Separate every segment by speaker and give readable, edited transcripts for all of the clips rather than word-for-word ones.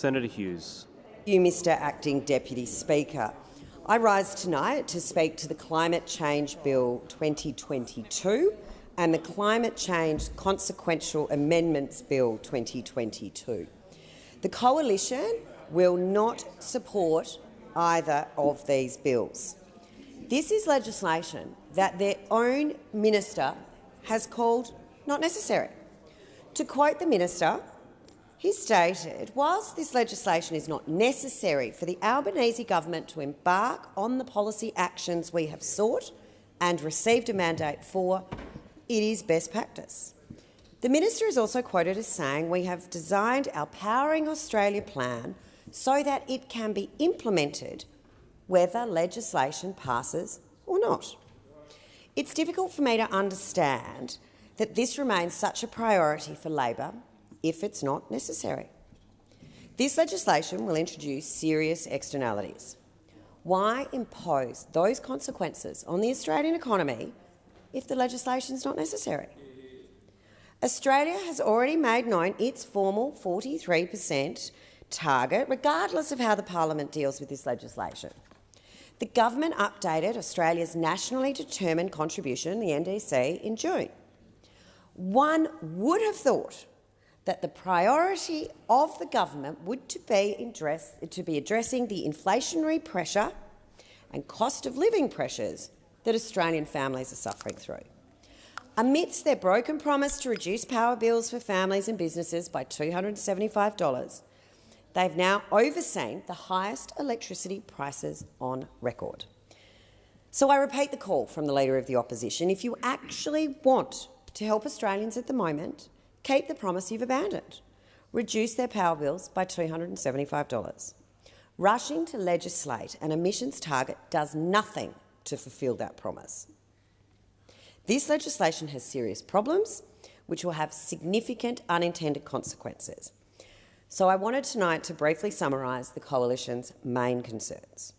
Speaker 1: Senator Hughes.
Speaker 2: Thank you, Mr Acting Deputy Speaker. I rise tonight to speak to the Climate Change Bill 2022 and the Climate Change Consequential Amendments Bill 2022. The Coalition will not support either of these bills. This is legislation that their own minister has called not necessary. To quote the minister, he stated, whilst this legislation is not necessary for the Albanese government to embark on the policy actions we have sought and received a mandate for, it is best practice. The minister is also quoted as saying, we have designed our Powering Australia plan so that it can be implemented whether legislation passes or not. It's difficult for me to understand that this remains such a priority for Labor if it's not necessary. This legislation will introduce serious externalities. Why impose those consequences on the Australian economy if the legislation is not necessary? Australia has already made known its formal 43% target, regardless of how the parliament deals with this legislation. The government updated Australia's nationally determined contribution, the NDC, in June. One would have thought that the priority of the government would to be addressing the inflationary pressure and cost of living pressures that Australian families are suffering through. Amidst their broken promise to reduce power bills for families and businesses by $275, they've now overseen the highest electricity prices on record. So I repeat the call from the Leader of the Opposition. If you actually want to help Australians at the moment, keep the promise you've abandoned. Reduce their power bills by $275. Rushing to legislate an emissions target does nothing to fulfil that promise. This legislation has serious problems which will have significant unintended consequences. So I wanted tonight to briefly summarise the Coalition's main concerns.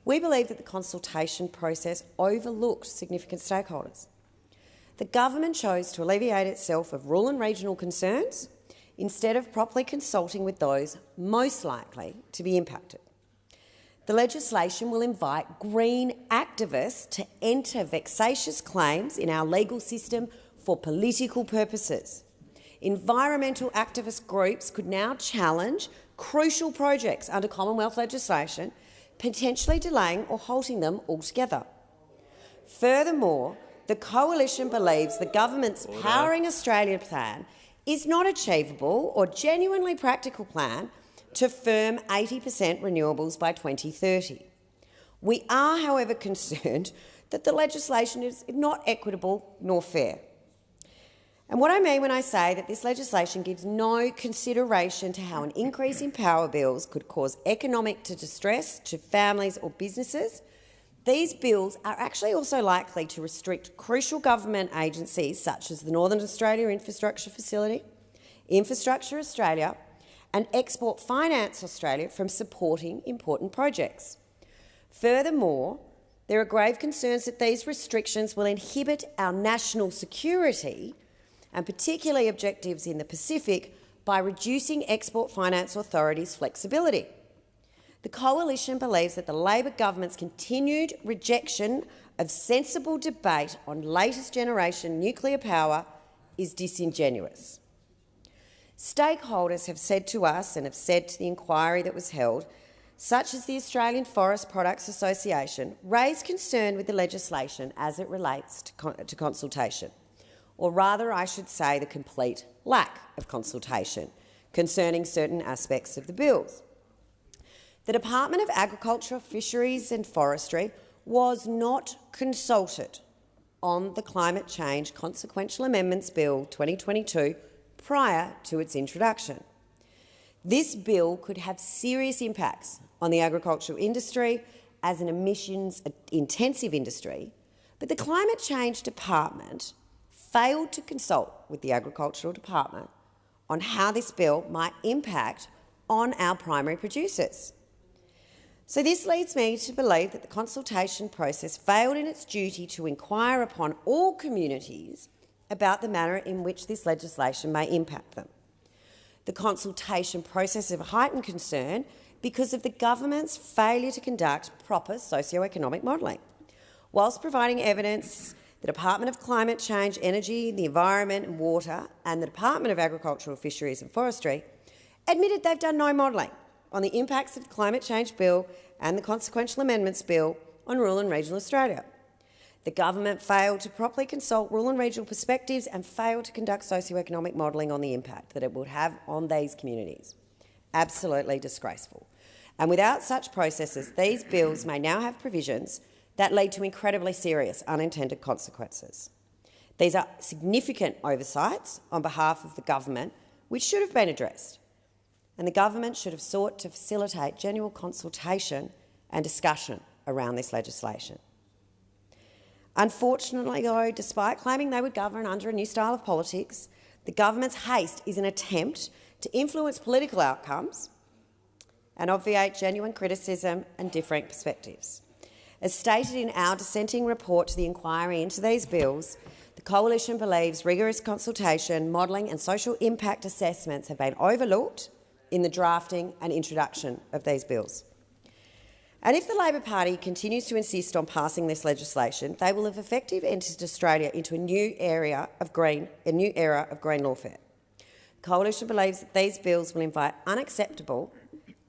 Speaker 2: We believe that the consultation process overlooked significant stakeholders. The government chose to alleviate itself of rural and regional concerns instead of properly consulting with those most likely to be impacted. The legislation will invite green activists to enter vexatious claims in our legal system for political purposes. Environmental activist groups could now challenge crucial projects under Commonwealth legislation, potentially delaying or halting them altogether. Furthermore, the Coalition believes the government's Powering Australia plan is not achievable or genuinely practical plan to firm 80% renewables by 2030. We are, however, concerned that the legislation is not equitable nor fair. And what I mean when I say that this legislation gives no consideration to how an increase in power bills could cause economic distress to families or businesses, these bills are actually also likely to restrict crucial government agencies such as the Northern Australia Infrastructure Facility, Infrastructure Australia and Export Finance Australia from supporting important projects. Furthermore, there are grave concerns that these restrictions will inhibit our national security and particularly objectives in the Pacific by reducing Export Finance Authority's flexibility. The Coalition believes that the Labor government's continued rejection of sensible debate on latest generation nuclear power is disingenuous. Stakeholders have said to us and have said to the inquiry that was held, such as the Australian Forest Products Association, raised concern with the legislation as it relates to consultation, or rather I should say the complete lack of consultation concerning certain aspects of the bills. The Department of Agriculture, Fisheries and Forestry was not consulted on the Climate Change Consequential Amendments Bill 2022 prior to its introduction. This bill could have serious impacts on the agricultural industry as an emissions-intensive industry, but the Climate Change Department failed to consult with the Agricultural Department on how this bill might impact on our primary producers. So this leads me to believe that the consultation process failed in its duty to inquire upon all communities about the manner in which this legislation may impact them. the consultation process of heightened concern because of the government's failure to conduct proper socio-economic modelling. Whilst providing evidence, the Department of Climate Change, Energy, the Environment and Water and the Department of Agricultural, Fisheries and Forestry admitted they've done no modelling on the impacts of the Climate Change Bill and the Consequential Amendments Bill on rural and regional Australia. The government failed to properly consult rural and regional perspectives and failed to conduct socio-economic modelling on the impact that it would have on these communities. Absolutely disgraceful. And without such processes, these bills may now have provisions that lead to incredibly serious unintended consequences. These are significant oversights on behalf of the government which should have been addressed, and the government should have sought to facilitate genuine consultation and discussion around this legislation. Unfortunately, though, despite claiming they would govern under a new style of politics, the government's haste is an attempt to influence political outcomes and obviate genuine criticism and differing perspectives. As stated in our dissenting report to the inquiry into these bills, the Coalition believes rigorous consultation, modelling and social impact assessments have been overlooked in the drafting and introduction of these bills. And if the Labor Party continues to insist on passing this legislation, they will have effectively entered Australia into a new era of green lawfare. The Coalition believes that these bills will invite unacceptable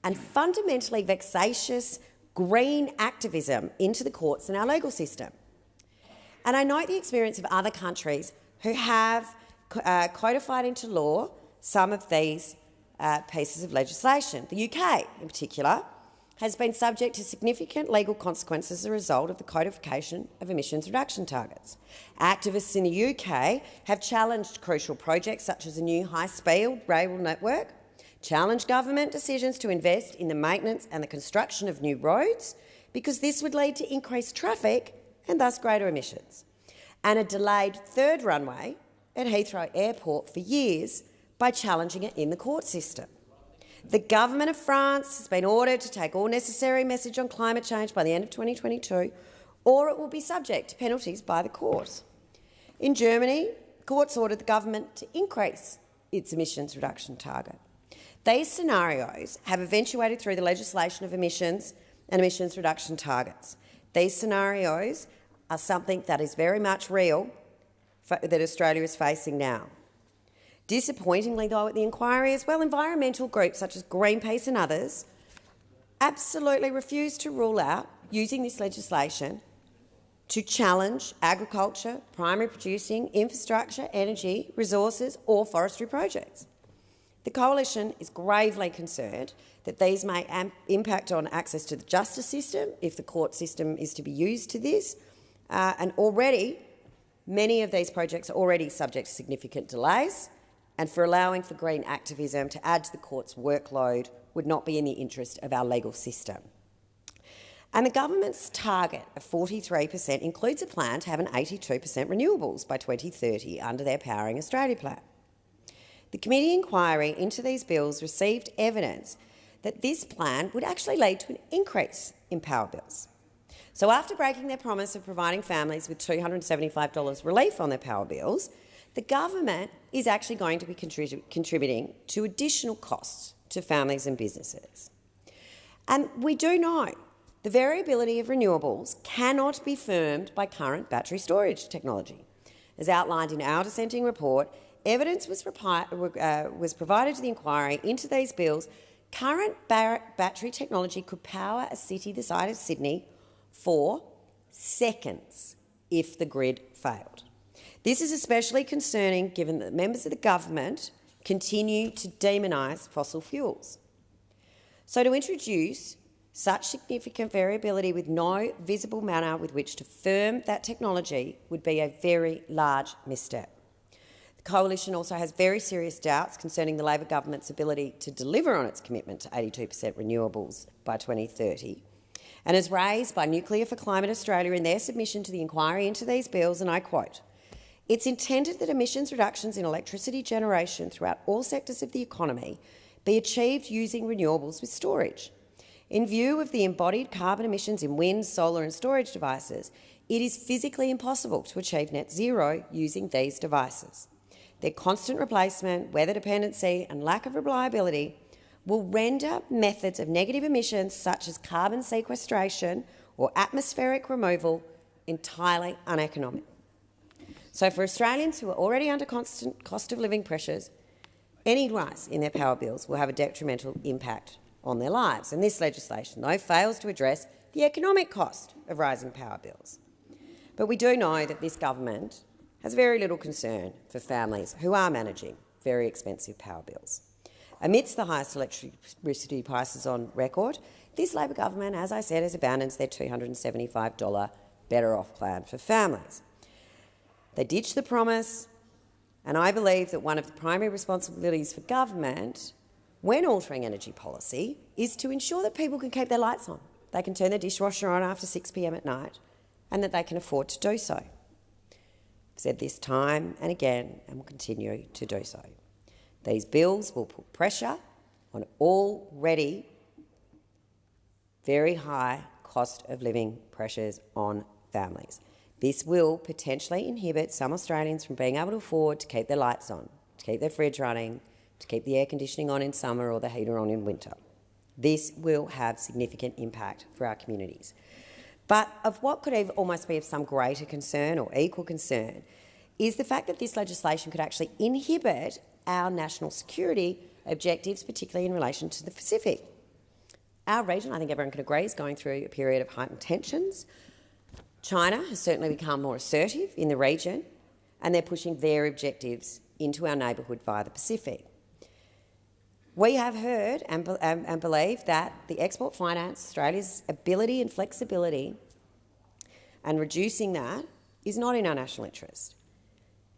Speaker 2: and fundamentally vexatious green activism into the courts and our legal system. And I note the experience of other countries who have codified into law some of these pieces of legislation. The UK, in particular, has been subject to significant legal consequences as a result of the codification of emissions reduction targets. Activists in the UK have challenged crucial projects such as a new high-speed rail network, challenged government decisions to invest in the maintenance and the construction of new roads because this would lead to increased traffic and thus greater emissions, and a delayed third runway at Heathrow Airport for years by challenging it in the court system. The government of France has been ordered to take all necessary message on climate change by the end of 2022, or it will be subject to penalties by the court. In Germany, courts ordered the government to increase its emissions reduction target. These scenarios have eventuated through the legislation of emissions and emissions reduction targets. These scenarios are something that is very much real that Australia is facing now. Disappointingly, though, at the inquiry as well, environmental groups such as Greenpeace and others absolutely refused to rule out using this legislation to challenge agriculture, primary producing, infrastructure, energy, resources or forestry projects. The Coalition is gravely concerned that these may impact on access to the justice system if the court system is to be used to this, and already many of these projects are already subject to significant delays, and for allowing for green activism to add to the court's workload would not be in the interest of our legal system. And the government's target of 43% includes a plan to have an 82% renewables by 2030 under their Powering Australia plan. The committee inquiry into these bills received evidence that this plan would actually lead to an increase in power bills. So after breaking their promise of providing families with $275 relief on their power bills, the government is actually going to be contributing to additional costs to families and businesses. And we do know the variability of renewables cannot be firmed by current battery storage technology. As outlined in our dissenting report, evidence was provided to the inquiry into these bills. Current battery technology could power a city the size of Sydney for seconds if the grid failed. This is especially concerning given that members of the government continue to demonise fossil fuels. So to introduce such significant variability with no visible manner with which to firm that technology would be a very large misstep. The Coalition also has very serious doubts concerning the Labor government's ability to deliver on its commitment to 82% renewables by 2030, and as raised by Nuclear for Climate Australia in their submission to the inquiry into these bills, and I quote, "It's intended that emissions reductions in electricity generation throughout all sectors of the economy be achieved using renewables with storage. In view of the embodied carbon emissions in wind, solar and storage devices, it is physically impossible to achieve net zero using these devices. Their constant replacement, weather dependency and lack of reliability will render methods of negative emissions such as carbon sequestration or atmospheric removal entirely uneconomic. So for Australians who are already under constant cost of living pressures, any rise in their power bills will have a detrimental impact on their lives. And this legislation, though, fails to address the economic cost of rising power bills. But we do know that this government has very little concern for families who are managing very expensive power bills. Amidst the highest electricity prices on record, this Labor government, as I said, has abandoned their $275 better off plan for families. They ditched the promise, and I believe that one of the primary responsibilities for government when altering energy policy is to ensure that people can keep their lights on, they can turn their dishwasher on after 6 p.m. at night, and that they can afford to do so. I've said this time and again and will continue to do so. These bills will put pressure on already very high cost of living pressures on families. This will potentially inhibit some Australians from being able to afford to keep their lights on, to keep their fridge running, to keep the air conditioning on in summer or the heater on in winter. This will have significant impact for our communities. But of what could almost be of some greater concern or equal concern is the fact that this legislation could actually inhibit our national security objectives, particularly in relation to the Pacific. Our region, I think everyone can agree, is going through a period of heightened tensions. China has certainly become more assertive in the region, and they're pushing their objectives into our neighbourhood via the Pacific. We have heard and believe that the export finance, Australia's ability and flexibility, and reducing that is not in our national interest.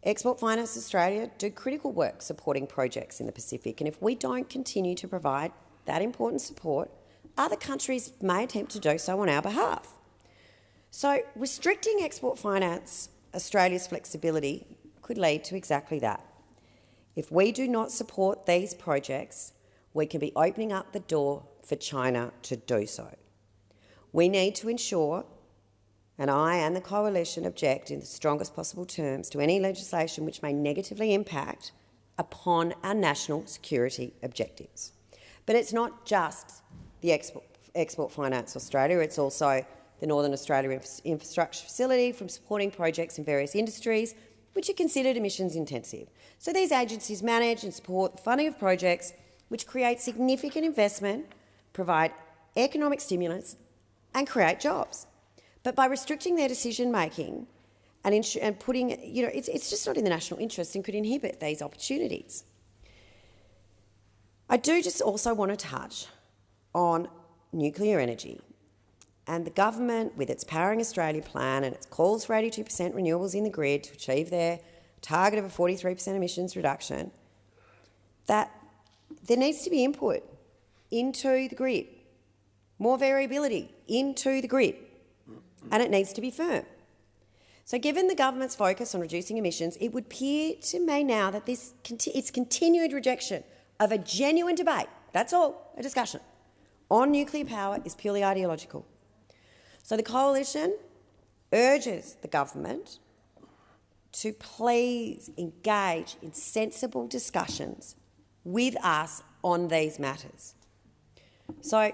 Speaker 2: Export Finance Australia do critical work supporting projects in the Pacific, and if we don't continue to provide that important support, other countries may attempt to do so on our behalf. So restricting Export Finance Australia's flexibility could lead to exactly that. If we do not support these projects, we can be opening up the door for China to do so. We need to ensure, and I and the Coalition object in the strongest possible terms to any legislation which may negatively impact upon our national security objectives. But it's not just the Export Finance Australia, it's also the Northern Australia Infrastructure Facility from supporting projects in various industries which are considered emissions intensive. So these agencies manage and support the funding of projects which create significant investment, provide economic stimulus and create jobs. But by restricting their decision-making and putting, it's just not in the national interest and could inhibit these opportunities. I do just also want to touch on nuclear energy and the government with its Powering Australia plan and its calls for 82% renewables in the grid to achieve their target of a 43% emissions reduction, that there needs to be input into the grid, more variability into the grid, and it needs to be firm. So given the government's focus on reducing emissions, it would appear to me now that its continued rejection of a genuine debate, that's all, a discussion, on nuclear power is purely ideological. So the Coalition urges the government to please engage in sensible discussions with us on these matters. So,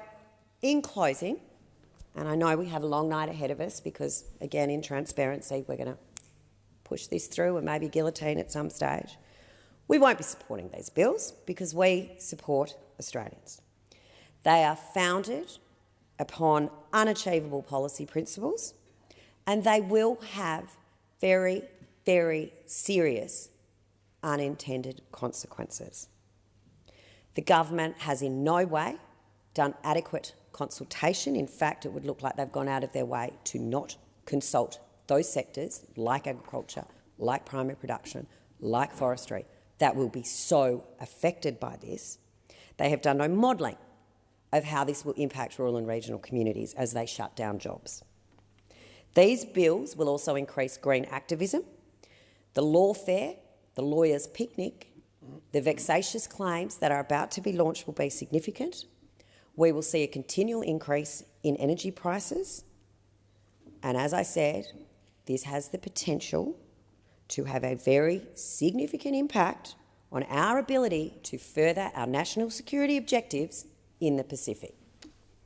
Speaker 2: in closing, and I know we have a long night ahead of us because, again, in transparency, we're going to push this through and maybe guillotine at some stage. We won't be supporting these bills because we support Australians. They are founded upon unachievable policy principles, and they will have very, very serious unintended consequences. The government has in no way done adequate consultation. In fact, it would look like they've gone out of their way to not consult those sectors, like agriculture, like primary production, like forestry, that will be so affected by this. They have done no modelling of how this will impact rural and regional communities as they shut down jobs. These bills will also increase green activism, the lawfare, the lawyers' picnic, the vexatious claims that are about to be launched will be significant. We will see a continual increase in energy prices. And as I said, this has the potential to have a very significant impact on our ability to further our national security objectives in the Pacific.